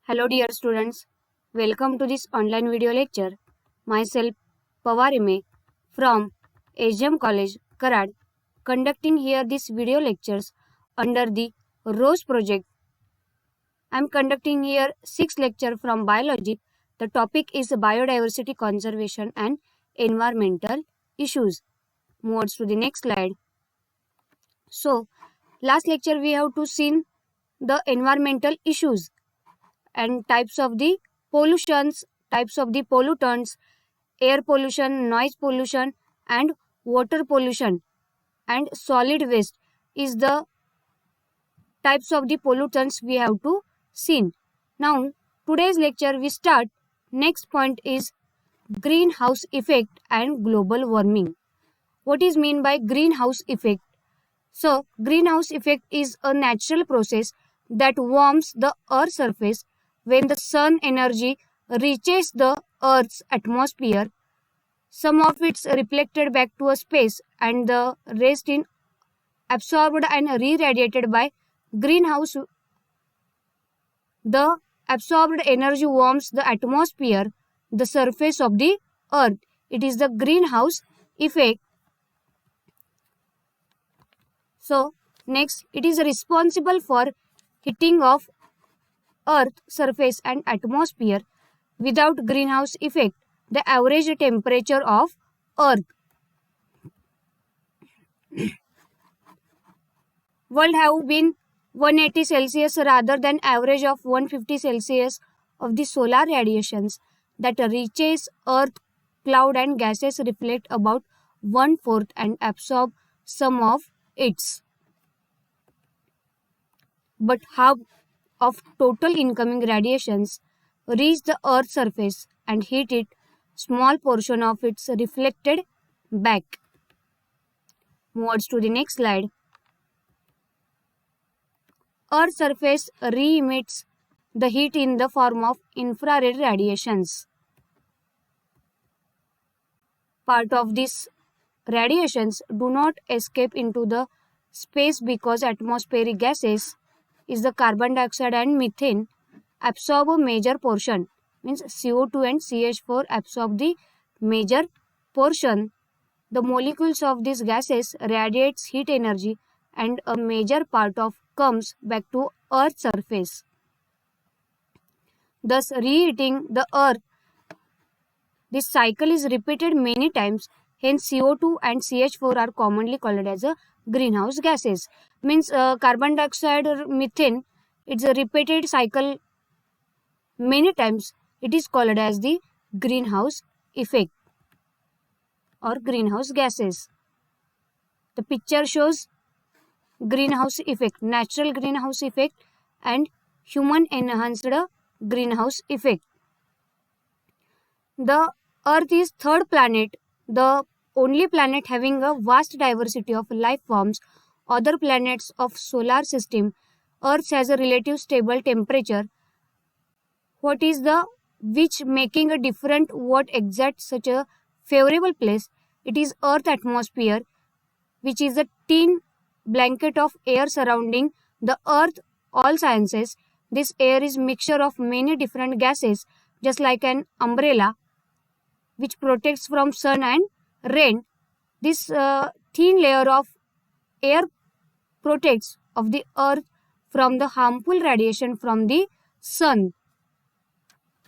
Hello dear students, welcome to this online video lecture. Myself Pawarime from HM College, Karad, conducting here these video lectures under the ROSE project. I am conducting here 6 lecture from biology. The topic is biodiversity conservation and environmental issues. Move to the next slide. So, last lecture we have to seen the environmental issues and types of the pollutions, types of the pollutants, air pollution, noise pollution and water pollution, and solid waste is the types of the pollutants we have to seen. Now today's lecture we start. Next point is greenhouse effect and global warming. What is mean by greenhouse effect? So greenhouse effect is a natural process that warms the earth's surface when the sun energy reaches the earth's atmosphere. Some of it's reflected back to a space and the rest in absorbed and re-radiated by greenhouse. The absorbed energy warms the atmosphere, the surface of the earth. It is the greenhouse effect. So next, it is responsible for heating of earth surface and atmosphere. Without greenhouse effect, the average temperature of earth would have been 180 Celsius rather than average of 150 Celsius of the solar radiations that reaches earth. Cloud and gases reflect about 1/4 and absorb some of its, but half of total incoming radiations reach the earth's surface and heat it. Small portion of it's reflected back. Moves to the next slide. Earth's surface re-emits the heat in the form of infrared radiations. Part of these radiations do not escape into the space because atmospheric gases is the carbon dioxide and methane absorb a major portion, means CO2 and CH4 absorb the major portion. The molecules of these gases radiates heat energy and a major part of comes back to earth's surface, thus reheating the earth. This cycle is repeated many times, hence CO2 and CH4 are commonly called as a greenhouse gases. Means carbon dioxide or methane, it's a repeated cycle many times, it is called as the greenhouse effect or greenhouse gases. The picture shows greenhouse effect, natural greenhouse effect and human enhanced greenhouse effect. The earth is third planet, the only planet having a vast diversity of life forms. Other planets of solar system, earth has a relative stable temperature. What is the which making a different what exact such a favorable place? It is earth atmosphere, which is a thin blanket of air surrounding the earth. All sciences, this air is mixture of many different gases, just like an umbrella which protects from sun and rain. This thin layer of air protects of the earth from the harmful radiation from the sun.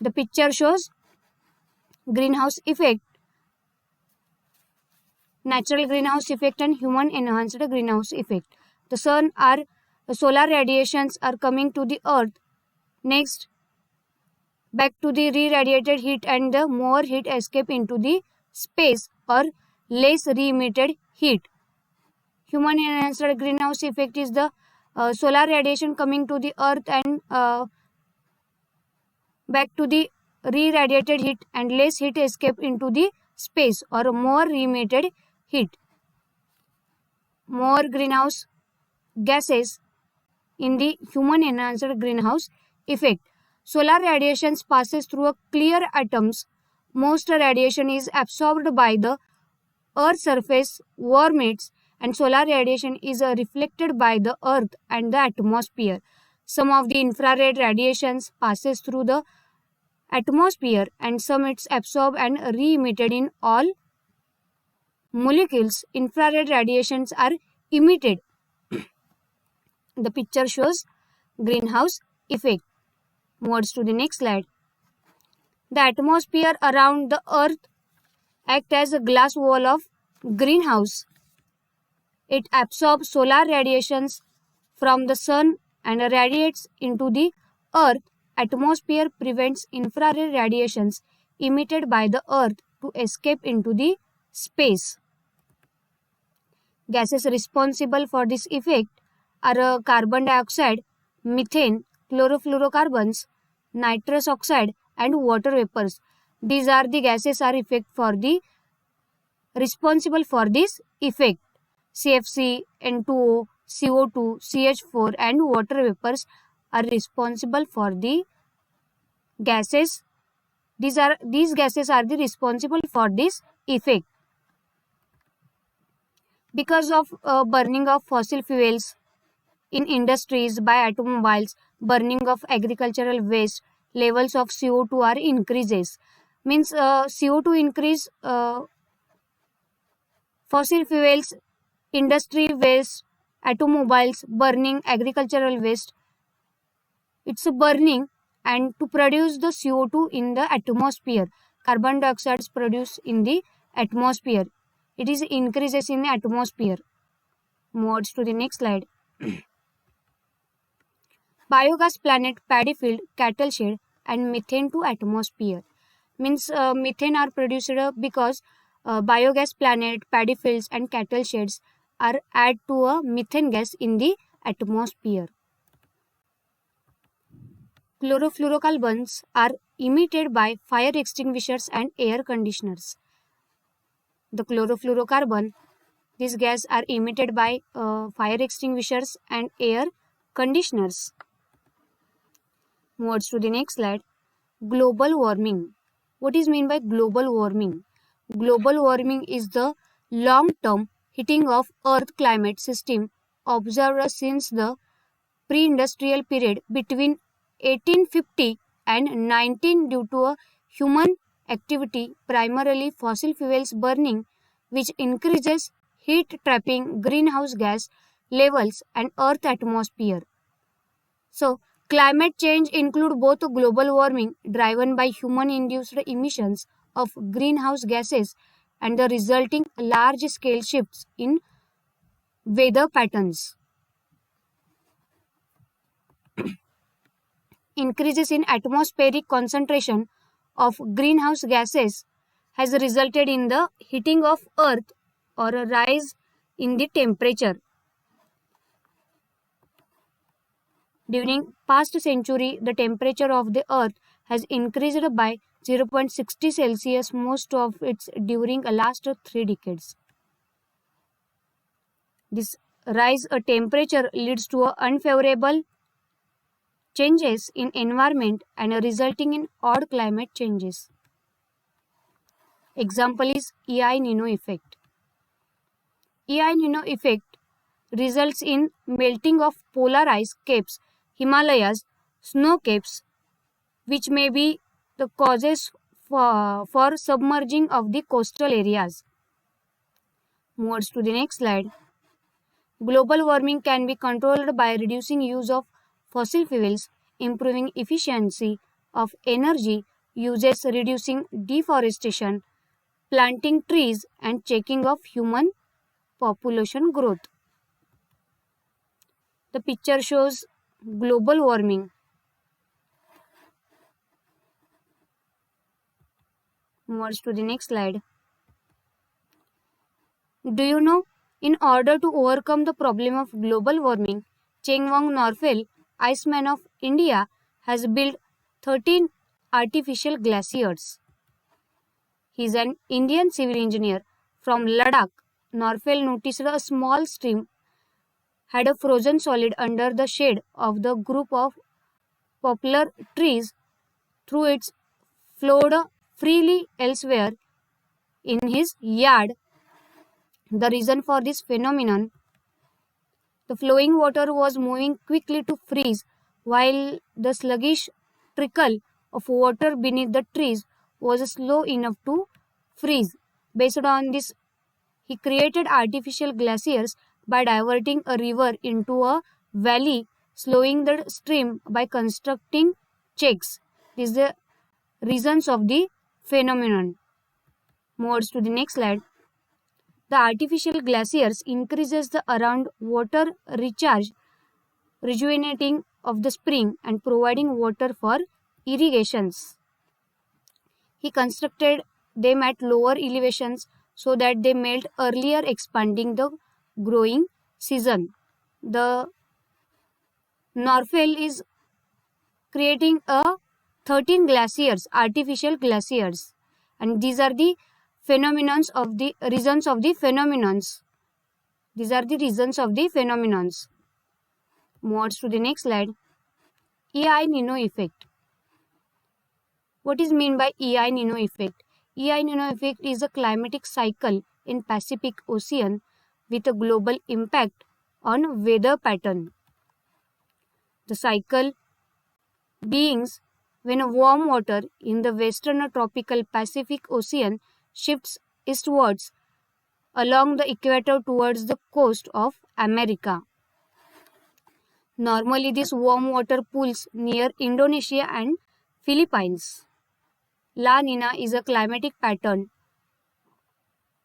The picture shows greenhouse effect, natural greenhouse effect and human enhanced greenhouse effect. The solar radiations are coming to the earth. Next, back to the re-radiated heat and the more heat escape into the space or less re-emitted heat. Human enhanced greenhouse effect is the solar radiation coming to the earth and back to the re-radiated heat and less heat escape into the space or more re-emitted heat. More greenhouse gases in the human enhanced greenhouse effect. Solar radiation passes through a clear atoms. Most radiation is absorbed by the earth surface, warm it, and solar radiation is reflected by the earth and the atmosphere. Some of the infrared radiations passes through the atmosphere and some it's absorbed and re-emitted in all molecules. Infrared radiations are emitted. The picture shows greenhouse effect. Moves to the next slide. The atmosphere around the earth acts as a glass wall of greenhouse. It absorbs solar radiations from the sun and radiates into the earth. Atmosphere prevents infrared radiations emitted by the earth to escape into the space. Gases responsible for this effect are carbon dioxide, methane, chlorofluorocarbons, nitrous oxide and water vapors. These are the gases are responsible for this effect. CFC, N2O, CO2, CH4 and water vapors are responsible for the gases. These gases are the responsible for this effect. Because of burning of fossil fuels in industries, by automobiles, burning of agricultural waste, levels of CO2 are increases. Means CO2 increase, fossil fuels, industry waste, automobiles, burning agricultural waste. It's a burning and to produce the CO2 in the atmosphere. Carbon dioxide is produced in the atmosphere. It is increases in the atmosphere. Moves to the next slide. Biogas plant, paddy field, cattle shed and methane to atmosphere. Means methane are produced because biogas plant, paddy fields and cattle sheds are add to a methane gas in the atmosphere. Chlorofluorocarbons are emitted by fire extinguishers and air conditioners. The chlorofluorocarbon, these gas are emitted by fire extinguishers and air conditioners. Moves to the next slide. Global warming. What is meant by global warming? Global warming is the long-term heating of Earth climate system observed since the pre-industrial period between 1850 and 19 due to a human activity, primarily fossil fuels burning, which increases heat trapping greenhouse gas levels and Earth atmosphere. So, climate change include both global warming driven by human-induced emissions of greenhouse gases and the resulting large-scale shifts in weather patterns. Increases in atmospheric concentration of greenhouse gases has resulted in the heating of Earth or a rise in the temperature. During past century, the temperature of the Earth has increased by 0.60 Celsius, most of it during the last 3 decades. This rise in temperature leads to unfavorable changes in environment and resulting in odd climate changes. Example is El Nino effect. El Nino effect results in melting of polar ice caps, Himalayas, snow caps, which may be the causes for submerging of the coastal areas. Moves to the next slide. Global warming can be controlled by reducing use of fossil fuels, improving efficiency of energy uses, reducing deforestation, planting trees and checking of human population growth. The picture shows global warming. Moves to the next slide. Do you know, in order to overcome the problem of global warming, Chengwang Norfel, Iceman of India, has built 13 artificial glaciers. He is an Indian civil engineer from Ladakh. Norfel noticed a small stream had a frozen solid under the shade of the group of poplar trees through its flowed freely elsewhere in his yard. The reason for this phenomenon, the flowing water was moving quickly to freeze while the sluggish trickle of water beneath the trees was slow enough to freeze. Based on this, he created artificial glaciers by diverting a river into a valley, slowing the stream by constructing checks. This is the reasons of the phenomenon. Moves to the next slide. The artificial glaciers increases the around water recharge, rejuvenating of the spring and providing water for irrigations. He constructed them at lower elevations so that they melt earlier, expanding the growing season. The Norfell is creating a 13 glaciers, artificial glaciers, and these are the phenomenons of the reasons of the phenomenons. These are the reasons of the phenomenons. Moves to the next slide. El Nino effect. What is meant by El Nino effect? El Nino effect is a climatic cycle in Pacific Ocean with a global impact on weather pattern. The cycle beings when warm water in the western tropical Pacific Ocean shifts eastwards along the equator towards the coast of America. Normally, this warm water pools near Indonesia and Philippines. La Nina is a climatic pattern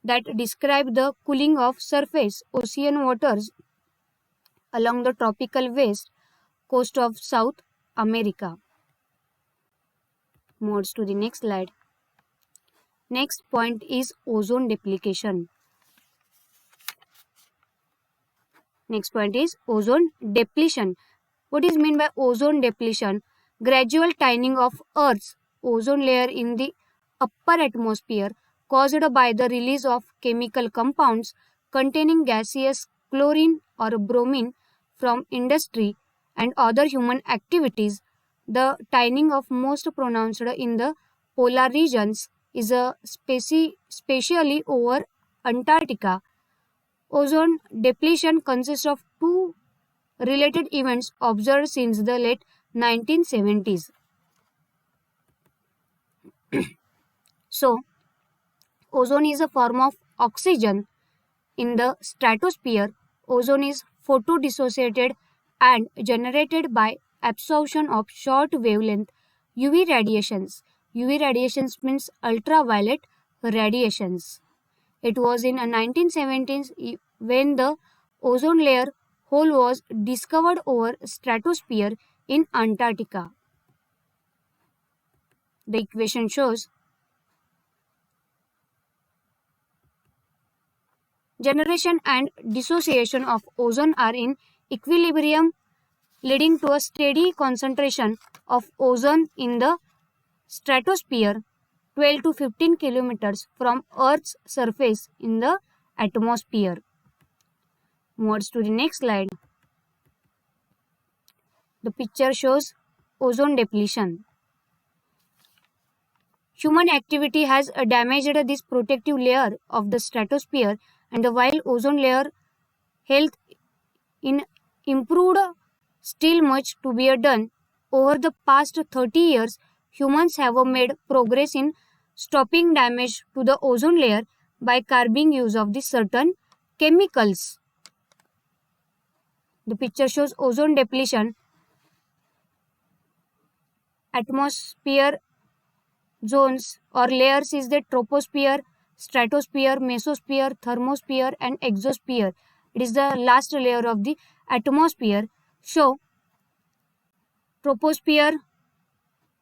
that describes the cooling of surface ocean waters along the tropical west coast of South America. Moves to the next slide. Next point is ozone depletion. Next point is ozone depletion. What is meant by ozone depletion? Gradual tightening of Earth's ozone layer in the upper atmosphere caused by the release of chemical compounds containing gaseous chlorine or bromine from industry and other human activities. The tightening of most pronounced in the polar regions is especially over Antarctica. Ozone depletion consists of two related events observed since the late 1970s. So, ozone is a form of oxygen in the stratosphere. Ozone is photodissociated and generated by absorption of short wavelength UV radiations. UV radiations means ultraviolet radiations. It was in the 1970s when the ozone layer hole was discovered over stratosphere in Antarctica. The equation shows generation and dissociation of ozone are in equilibrium, leading to a steady concentration of ozone in the stratosphere 12 to 15 kilometers from Earth's surface in the atmosphere. Moves to the next slide. The picture shows ozone depletion. Human activity has damaged this protective layer of the stratosphere, and while ozone layer health in improved, still much to be done. Over the past 30 years, humans have made progress in stopping damage to the ozone layer by curbing use of the certain chemicals. The picture shows ozone depletion. Atmosphere zones or layers is the troposphere, stratosphere, mesosphere, thermosphere and exosphere. It is the last layer of the atmosphere. So, troposphere,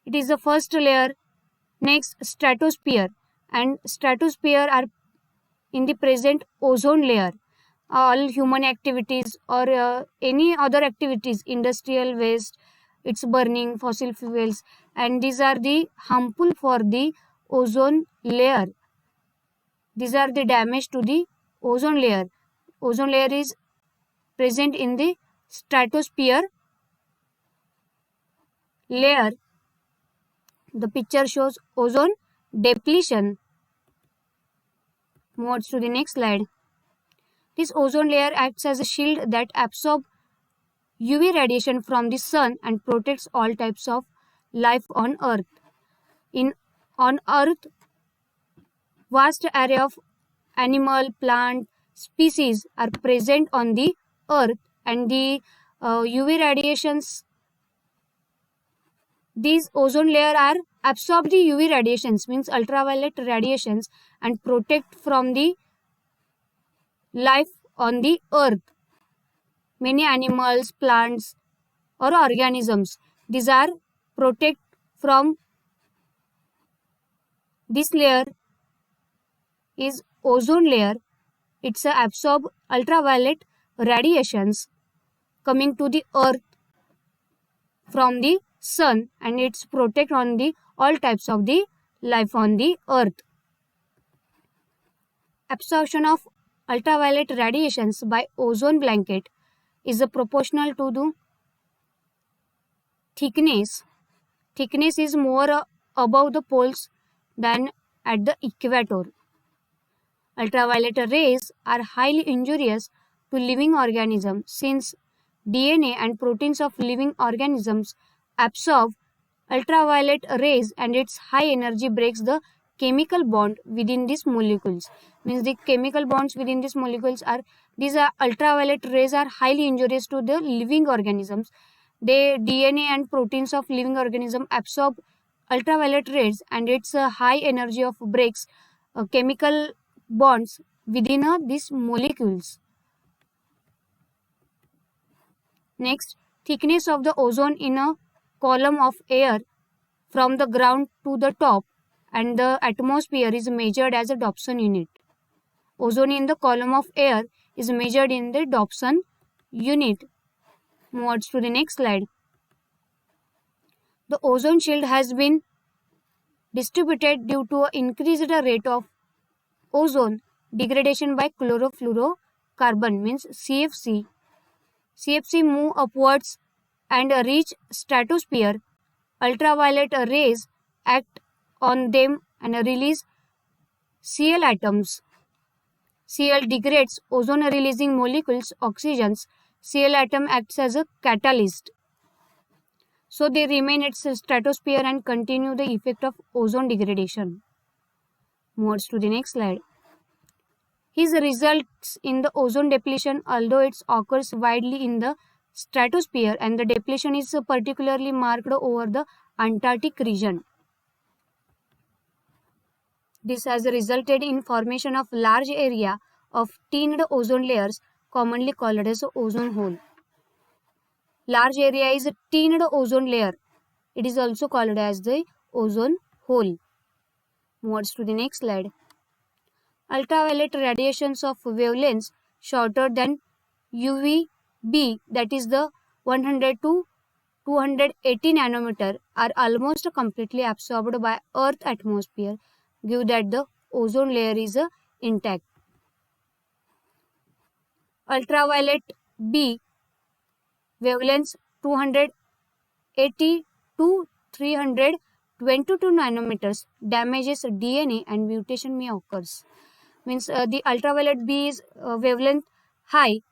it is the first layer. Next, stratosphere, and stratosphere are in the present ozone layer. All human activities or any other activities, industrial waste, it's burning fossil fuels, and these are the harmful for the ozone layer. These are the damage to the ozone layer. Ozone layer is present in the stratosphere layer. The picture shows ozone depletion. Moves to the next slide. This ozone layer acts as a shield that absorbs UV radiation from the sun and protects all types of life on Earth. On Earth, vast array of animal, plant species are present on the Earth, and the UV radiations, these ozone layer are absorb the UV radiations, means ultraviolet radiations, and protect from the life on the Earth. Many animals, plants, or organisms, these are protect from this layer is ozone layer. It's a absorb ultraviolet radiations coming to the Earth from the sun, and it's protect on the all types of the life on the Earth. Absorption of ultraviolet radiations by ozone blanket is proportional to the thickness. Thickness is more above the poles than at the equator. Ultraviolet rays are highly injurious to living organisms since DNA and proteins of living organisms absorb ultraviolet rays, and its high energy breaks the chemical bond within these molecules. Means the chemical bonds within these molecules are, these are ultraviolet rays are highly injurious to the living organisms. The DNA and proteins of living organism absorb ultraviolet rays, and its high energy of breaks chemical bonds within these molecules. Next, thickness of the ozone in a column of air from the ground to the top and the atmosphere is measured as a Dobson unit. Ozone in the column of air is measured in the Dobson unit. Move on to the next slide. The ozone shield has been distributed due to an increased rate of ozone degradation by chlorofluorocarbon, means CFC. CFC move upwards and reach stratosphere. Ultraviolet rays act on them and release Cl atoms. Cl degrades ozone releasing molecules oxygens. Cl atom acts as a catalyst. So they remain at stratosphere and continue the effect of ozone degradation. Moves to the next slide. His results in the ozone depletion, although it occurs widely in the stratosphere, and the depletion is particularly marked over the Antarctic region. This has resulted in formation of large area of thinned ozone layers, commonly called as ozone hole. Large area is a thinned ozone layer. It is also called as the ozone hole. Moves to the next slide. Ultraviolet radiations of wavelengths shorter than UVB, that is the 100 to 280 nanometer, are almost completely absorbed by Earth atmosphere, give that the ozone layer is intact. Ultraviolet B wavelengths 280 to 322 nanometers damages DNA and mutation may occur. Means the ultraviolet B is wavelength high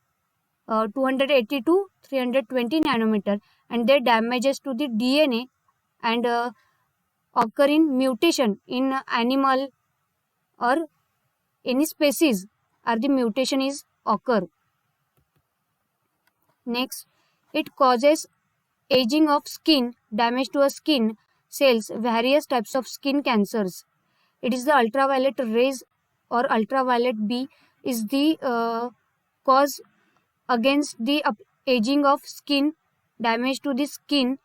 280 to 320 nanometer, and their damages to the DNA and occur in mutation in animal or any species, or the mutation is occur. Next, it causes aging of skin, damage to a skin cells, various types of skin cancers. It is the ultraviolet rays or ultraviolet B is the cause against the aging of skin, damage to the skin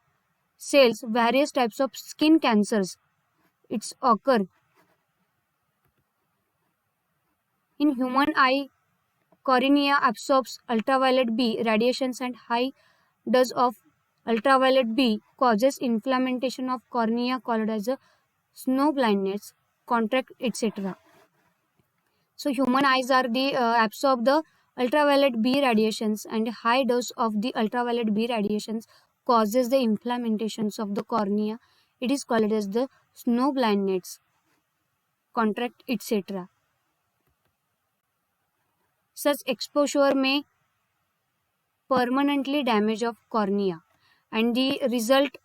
cells, various types of skin cancers. It's occur. In human eye, cornea absorbs ultraviolet B radiations, and high dose of ultraviolet B causes inflammation of cornea called as a snow blindness, cataract, etc. So human eyes are the absorb the ultraviolet B radiations, and high dose of the ultraviolet B radiations causes the inflammations of the cornea. It is called as the snow blindness, cataract, etc. Such exposure may permanently damage of cornea, and the result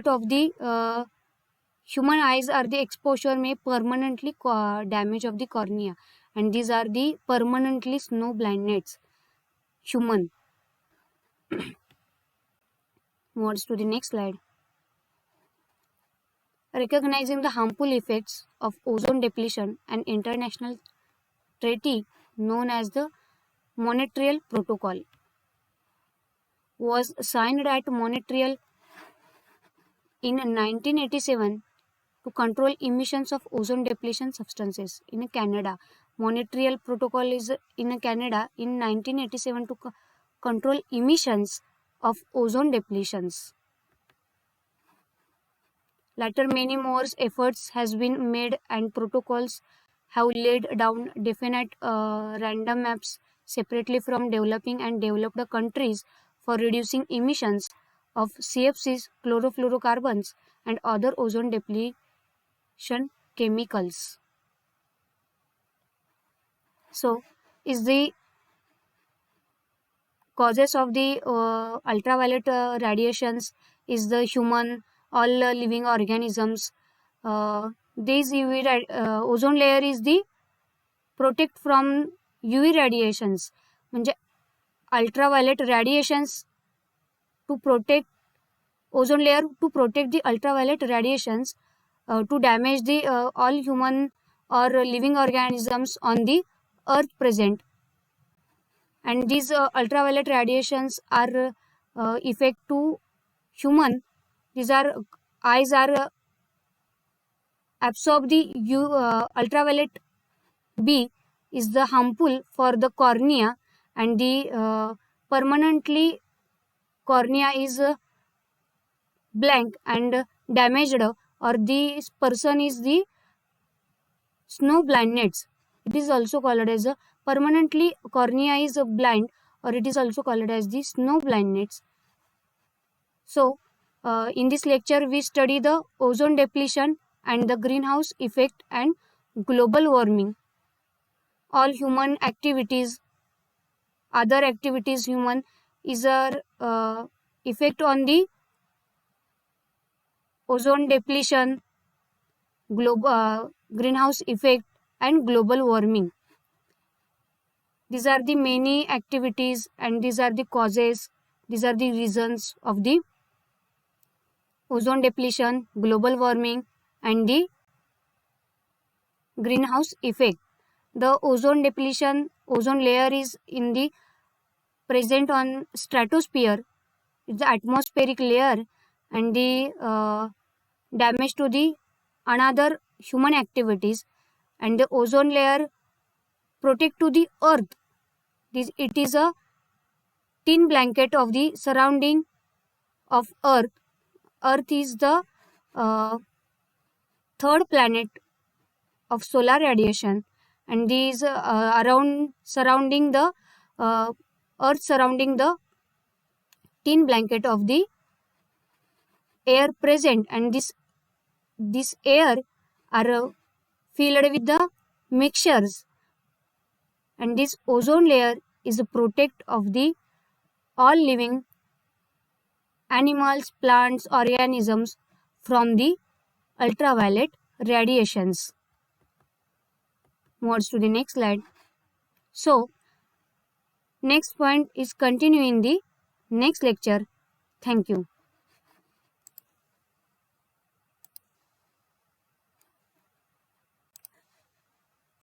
of the human eyes are the exposure may permanently damage of the cornea, and these are the permanently snow blindness. Human. Moves to the next slide. Recognizing the harmful effects of ozone depletion, an international treaty known as the Montreal Protocol was signed at Montreal in 1987 to control emissions of ozone depletion substances in Canada. Montreal Protocol is in Canada in 1987 to control emissions of ozone depletions. Later, many more efforts has been made, and protocols have laid down definite random maps separately from developing and developed countries for reducing emissions of CFCs, chlorofluorocarbons, and other ozone depletion chemicals. So, is the causes of the ultraviolet radiations is the human, all living organisms. This UV ozone layer is the protect from UV radiations. म्हणजे ultraviolet radiations to protect ozone layer to protect the ultraviolet radiations to damage the all human or living organisms on the earth present. And these ultraviolet radiations are effect to human. These are eyes are absorb the ultraviolet B is the harmful for the cornea, and the permanently cornea is blank and damaged, or the person is the snow blindness. It is also called as a permanently cornea is blind, or it is also called as the snow blindness. So, in this lecture, we study the ozone depletion and the greenhouse effect and global warming. All human activities, other activities human is a effect on the ozone depletion, greenhouse effect and global warming. These are the many activities, and these are the causes, these are the reasons of the ozone depletion, global warming, and the greenhouse effect. The ozone depletion, ozone layer is in the present on stratosphere. It's the atmospheric layer, and the damage to the another human activities, and the ozone layer protect to the earth. It is a thin blanket of the surrounding of earth. Earth is the third planet of solar radiation, and these surrounding the earth surrounding the thin blanket of the air present, and this air are filled with the mixtures, and this ozone layer is a protect of the all living animals, plants, organisms from the ultraviolet radiations. Moves to the next slide. So, next point is continuing the next lecture. Thank you.